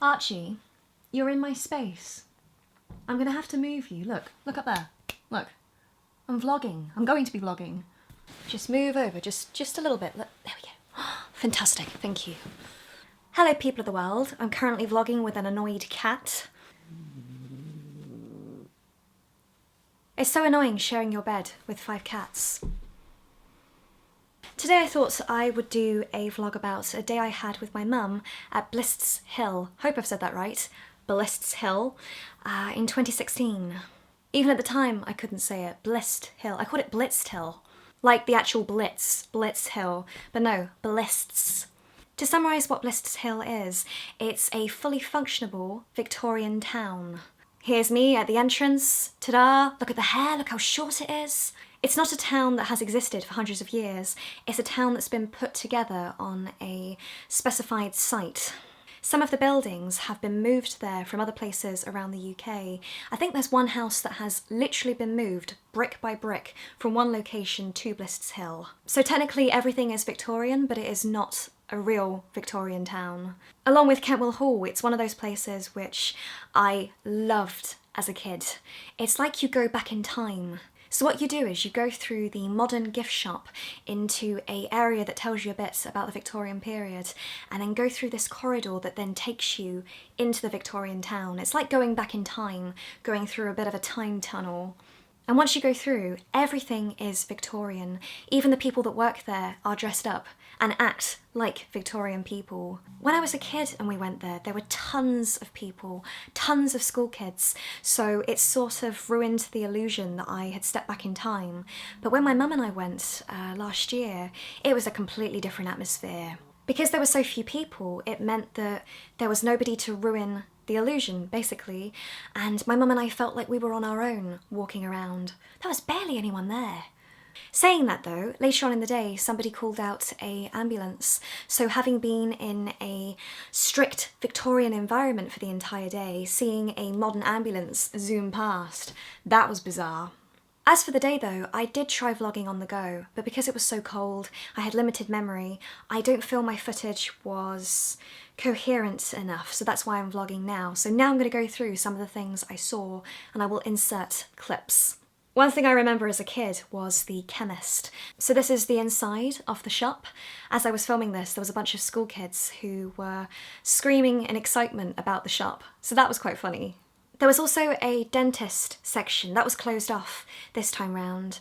Archie, you're in my space. I'm gonna have to move you. Look up there. Look. I'm vlogging. I'm going to be vlogging. Just move over, just a little bit. Look, there we go. Fantastic, thank you. Hello people of the world. I'm currently vlogging with an annoyed cat. It's so annoying sharing your bed with 5 cats. Today I thought I would do a vlog about a day I had with my mum at Blists Hill. Hope I've said that right. Blists Hill in 2016. Even at the time I couldn't say it. Blist Hill. I called it Blitzed Hill. Like the actual Blitz Hill. But no, Blists. To summarise what Blists Hill is, it's a fully functionable Victorian town. Here's me at the entrance. Ta-da! Look at the hair, look how short it is. It's not a town that has existed for hundreds of years. It's a town that's been put together on a specified site. Some of the buildings have been moved there from other places around the UK. I think there's one house that has literally been moved brick by brick from one location to Blists Hill. So technically everything is Victorian, but it is not a real Victorian town. Along with Kentwell Hall, it's one of those places which I loved as a kid. It's like you go back in time. So what you do is you go through the modern gift shop into an area that tells you a bit about the Victorian period, and then go through this corridor that then takes you into the Victorian town. It's like going back in time, going through a bit of a time tunnel. And once you go through, everything is Victorian. Even the people that work there are dressed up and act like Victorian people. When I was a kid and we went there were tons of people, tons of school kids, so it sort of ruined the illusion that I had stepped back in time. But when my mum and I went last year, it was a completely different atmosphere. Because there were so few people, it meant that there was nobody to ruin the illusion, basically, and my mum and I felt like we were on our own, walking around. There was barely anyone there. Saying that though, later on in the day somebody called out an ambulance, so having been in a strict Victorian environment for the entire day, seeing a modern ambulance zoom past, that was bizarre. As for the day though, I did try vlogging on the go, but because it was so cold, I had limited memory, I don't feel my footage was coherent enough, so that's why I'm vlogging now. So now I'm going to go through some of the things I saw and I will insert clips. One thing I remember as a kid was the chemist. So this is the inside of the shop. As I was filming this, there was a bunch of school kids who were screaming in excitement about the shop, so that was quite funny. There was also a dentist section that was closed off this time round,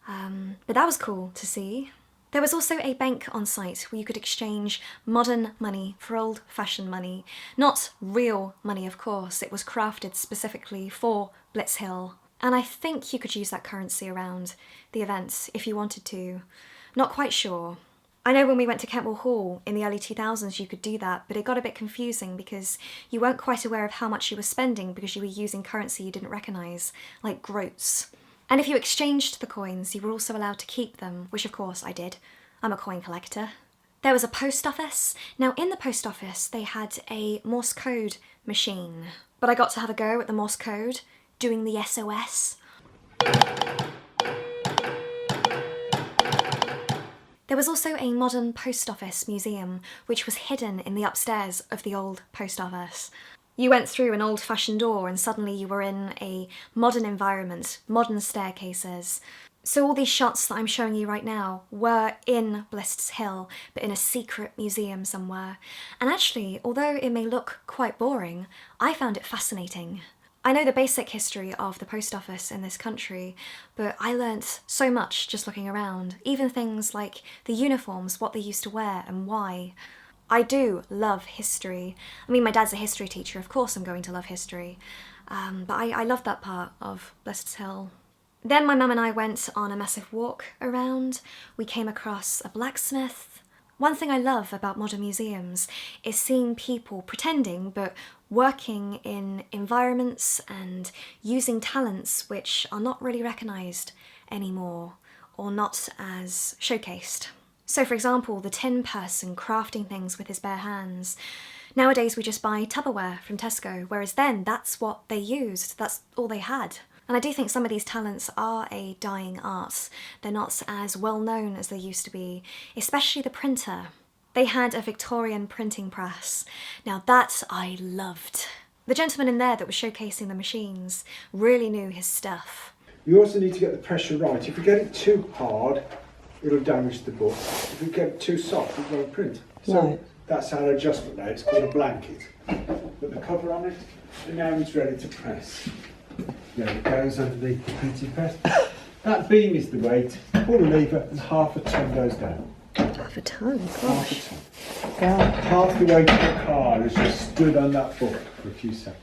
but that was cool to see. There was also a bank on site where you could exchange modern money for old-fashioned money. Not real money, of course, it was crafted specifically for Blitz Hill. And I think you could use that currency around the events if you wanted to. Not quite sure. I know when we went to Kentwell Hall in the early 2000s you could do that, but it got a bit confusing because you weren't quite aware of how much you were spending because you were using currency you didn't recognise, like groats. And if you exchanged the coins, you were also allowed to keep them, which of course I did. I'm a coin collector. There was a post office. Now in the post office they had a Morse code machine, but I got to have a go at the Morse code, doing the SOS. There was also a modern post office museum, which was hidden in the upstairs of the old post office. You went through an old-fashioned door and suddenly you were in a modern environment, modern staircases. So all these shots that I'm showing you right now were in Blists Hill, but in a secret museum somewhere. And actually, although it may look quite boring, I found it fascinating. I know the basic history of the post office in this country, but I learnt so much just looking around, even things like the uniforms, what they used to wear and why. I do love history. I mean, my dad's a history teacher, of course I'm going to love history, but I love that part of Blists Hill. Then my mum and I went on a massive walk around. We came across a blacksmith. One thing I love about modern museums is seeing people pretending but working in environments and using talents which are not really recognised anymore or not as showcased. So for example, the tin person crafting things with his bare hands. Nowadays we just buy Tupperware from Tesco, whereas then that's what they used, that's all they had. And I do think some of these talents are a dying art. They're not as well known as they used to be, especially the printer. They had a Victorian printing press. Now that I loved. The gentleman in there that was showcasing the machines really knew his stuff. You also need to get the pressure right. If you get it too hard, it'll damage the book. If you get it too soft, it won't print. So right. That's our adjustment now. It's called a blanket. Put the cover on it, and now it's ready to press. There it goes underneath the printing press. That beam is the weight. Pull the lever, and half a ton goes down. Half a ton, gosh. Half a ton. Half the weight of the car has just stood on that book for a few seconds.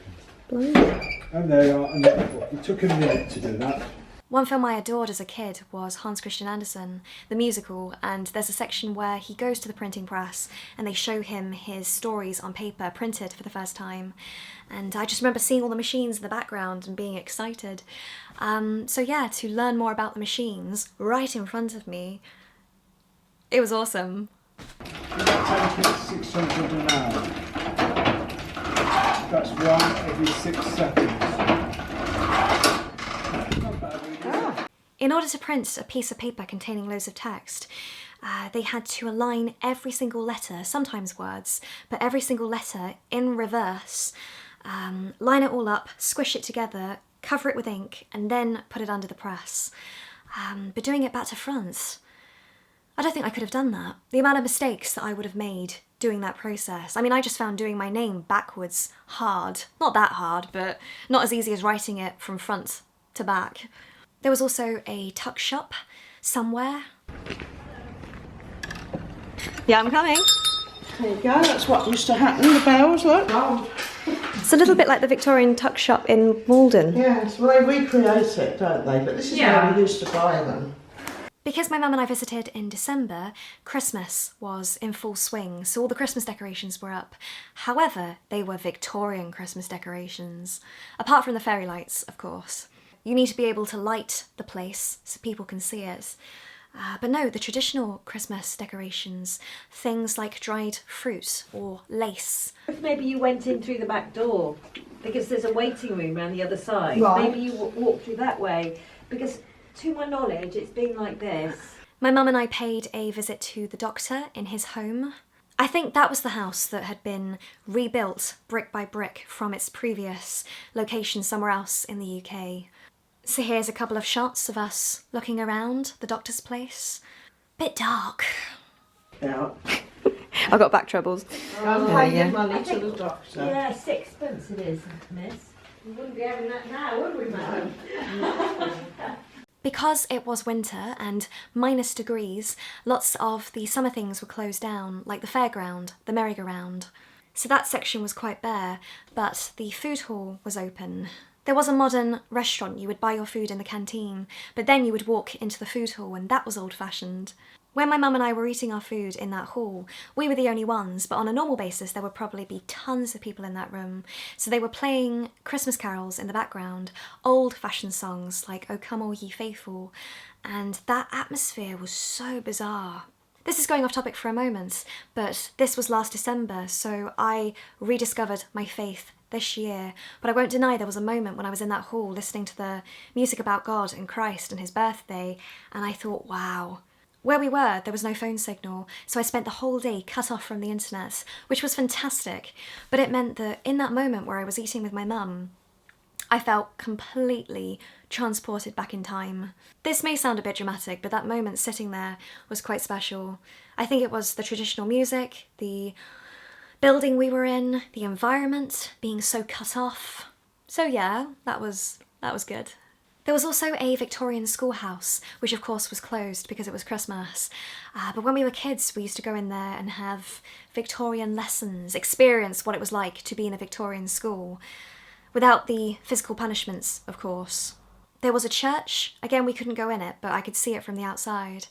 Blimey. And there you are, and that book. It took a minute to do that. One film I adored as a kid was Hans Christian Andersen, the musical, and there's a section where he goes to the printing press and they show him his stories on paper printed for the first time. And I just remember seeing all the machines in the background and being excited. So yeah, to learn more about the machines right in front of me, it was awesome. Take it 600 an hour. That's one every 6 seconds. In order to print a piece of paper containing loads of text, they had to align every single letter, sometimes words, but every single letter in reverse, line it all up, squish it together, cover it with ink, and then put it under the press. But doing it back to front, I don't think I could have done that. The amount of mistakes that I would have made doing that process. I mean, I just found doing my name backwards hard. Not that hard, but not as easy as writing it from front to back. There was also a tuck shop somewhere. Yeah, I'm coming. There you go, that's what used to happen, the bells, look. It's a little bit like the Victorian tuck shop in Malden. Yes, well they recreate it, don't they? But this is where we used to buy them. Because my mum and I visited in December, Christmas was in full swing, so all the Christmas decorations were up. However, they were Victorian Christmas decorations, apart from the fairy lights, of course. You need to be able to light the place so people can see it. But no, the traditional Christmas decorations, things like dried fruit or lace. If maybe you went in through the back door, because there's a waiting room around the other side. Right. Maybe you walk through that way, because to my knowledge, it's been like this. My mum and I paid a visit to the doctor in his home. I think that was the house that had been rebuilt brick by brick from its previous location somewhere else in the UK. So here's a couple of shots of us looking around the doctor's place. Bit dark. Yeah. I've got back troubles. Pay your money to the doctor. Yeah, sixpence it is, miss. We wouldn't be having that now, would we, madam? Because it was winter and minus degrees, lots of the summer things were closed down, like the fairground, the merry-go-round. So that section was quite bare, but the food hall was open. There was a modern restaurant, you would buy your food in the canteen, but then you would walk into the food hall and that was old-fashioned. When my mum and I were eating our food in that hall, we were the only ones, but on a normal basis there would probably be tons of people in that room. So they were playing Christmas carols in the background, old-fashioned songs like O Come All Ye Faithful, and that atmosphere was so bizarre. This is going off topic for a moment, but this was last December, so I rediscovered my faith this year, but I won't deny there was a moment when I was in that hall listening to the music about God and Christ and his birthday, and I thought, wow. Where we were, there was no phone signal, so I spent the whole day cut off from the internet, which was fantastic, but it meant that in that moment where I was eating with my mum, I felt completely transported back in time. This may sound a bit dramatic, but that moment sitting there was quite special. I think it was the traditional music, the building we were in, the environment being so cut off. So yeah, that was good. There was also a Victorian schoolhouse, which of course was closed because it was Christmas. But when we were kids, we used to go in there and have Victorian lessons, experience what it was like to be in a Victorian school, without the physical punishments, of course. There was a church. Again, we couldn't go in it, but I could see it from the outside.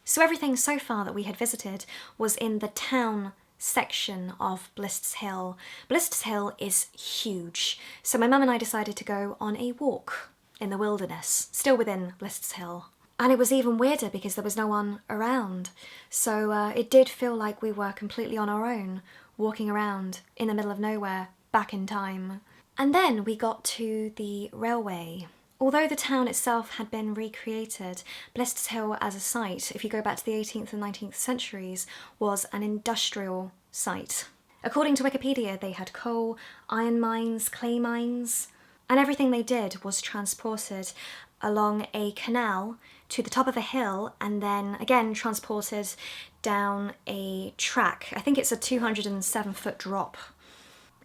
So everything so far that we had visited was in the town section of Blists Hill. Blists Hill is huge, so my mum and I decided to go on a walk in the wilderness, still within Blists Hill. And it was even weirder because there was no one around, so it did feel like we were completely on our own, walking around in the middle of nowhere, back in time. And then we got to the railway. Although the town itself had been recreated, Blists Hill as a site, if you go back to the 18th and 19th centuries, was an industrial site. According to Wikipedia, they had coal, iron mines, clay mines, and everything they did was transported along a canal to the top of a hill and then again transported down a track. I think it's a 207-foot drop.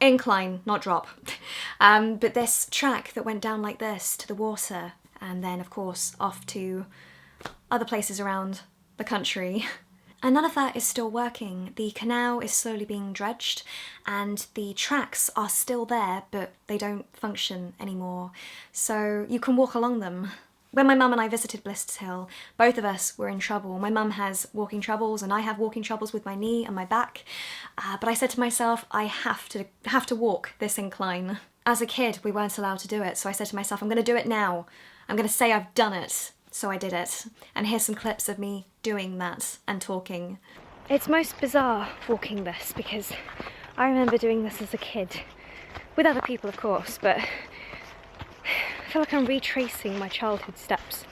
Incline, not drop. But this track that went down like this to the water and then of course off to other places around the country. And none of that is still working. The canal is slowly being dredged and the tracks are still there, but they don't function anymore. So you can walk along them. When my mum and I visited Blists Hill, both of us were in trouble. My mum has walking troubles and I have walking troubles with my knee and my back. But I said to myself, I have to walk this incline. As a kid, we weren't allowed to do it. So I said to myself, I'm gonna do it now. I'm gonna say I've done it. So I did it. And here's some clips of me doing that and talking. It's most bizarre walking this because I remember doing this as a kid. With other people, of course, but I feel like I'm retracing my childhood steps.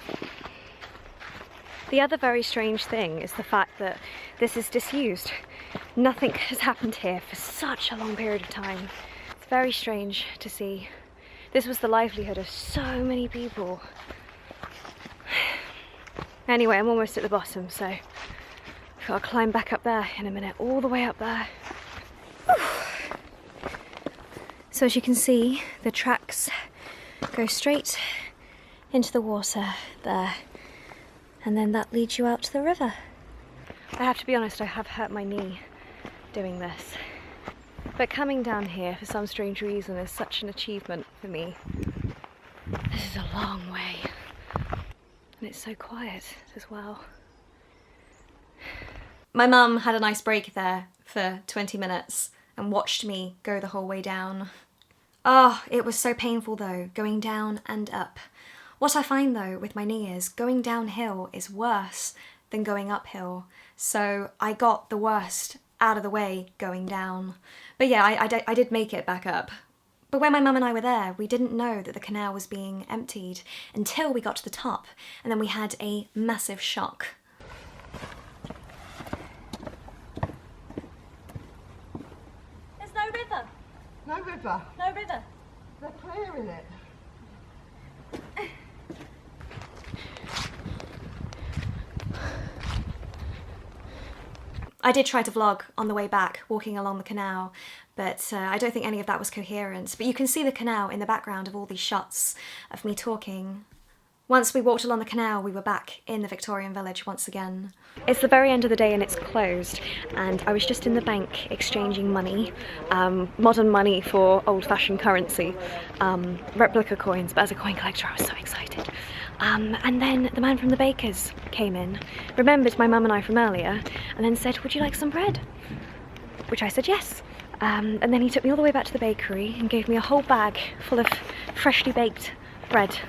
The other very strange thing is the fact that this is disused. Nothing has happened here for such a long period of time. It's very strange to see. This was the livelihood of so many people. Anyway, I'm almost at the bottom, so I've got to climb back up there in a minute, all the way up there. Whew. So as you can see, the tracks go straight into the water there, and then that leads you out to the river. I have to be honest, I have hurt my knee doing this. But coming down here for some strange reason is such an achievement for me. This is a long way. And it's so quiet as well. My mum had a nice break there for 20 minutes and watched me go the whole way down. Oh, it was so painful though, going down and up. What I find though with my knee is going downhill is worse than going uphill. So I got the worst out of the way going down. But yeah, I did make it back up. But when my mum and I were there, we didn't know that the canal was being emptied until we got to the top, and then we had a massive shock. There's no river. No river. No river. They're clearing it. I did try to vlog on the way back, walking along the canal, but I don't think any of that was coherent. But you can see the canal in the background of all these shots of me talking. Once we walked along the canal, we were back in the Victorian village once again. It's the very end of the day and it's closed, and I was just in the bank exchanging money, modern money for old-fashioned currency, replica coins, but as a coin collector I was so excited. And then the man from the baker's came in, remembered my mum and I from earlier, and then said, would you like some bread? Which I said yes. And then he took me all the way back to the bakery and gave me a whole bag full of freshly baked bread.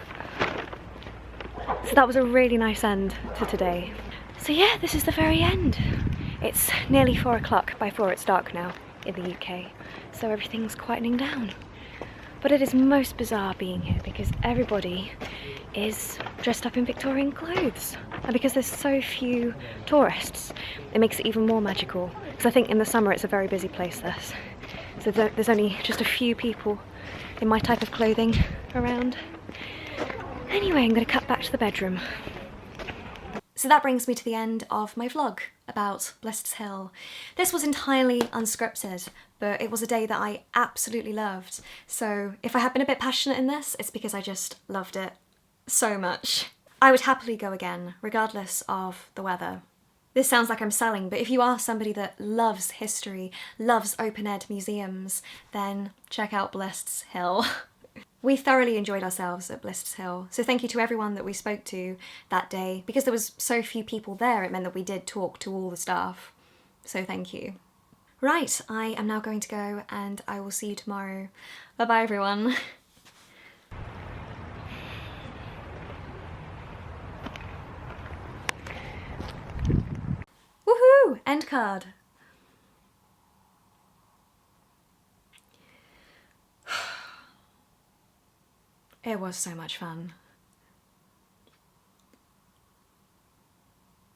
So that was a really nice end to today. So yeah, this is the very end. It's nearly 4 o'clock, by 4 it's dark now in the UK, so everything's quietening down. But it is most bizarre being here because everybody is dressed up in Victorian clothes. And because there's so few tourists, it makes it even more magical. Because I think in the summer it's a very busy place, this. So there's only just a few people in my type of clothing around. Anyway, I'm going to cut back to the bedroom. So that brings me to the end of my vlog about Blists Hill. This was entirely unscripted, but it was a day that I absolutely loved. So if I have been a bit passionate in this, it's because I just loved it so much. I would happily go again, regardless of the weather. This sounds like I'm selling, but if you are somebody that loves history, loves open-air museums, then check out Blists Hill. We thoroughly enjoyed ourselves at Blists Hill, so thank you to everyone that we spoke to that day. Because there was so few people there, it meant that we did talk to all the staff, so thank you. Right, I am now going to go and I will see you tomorrow. Bye bye everyone. Woohoo! End card. It was so much fun.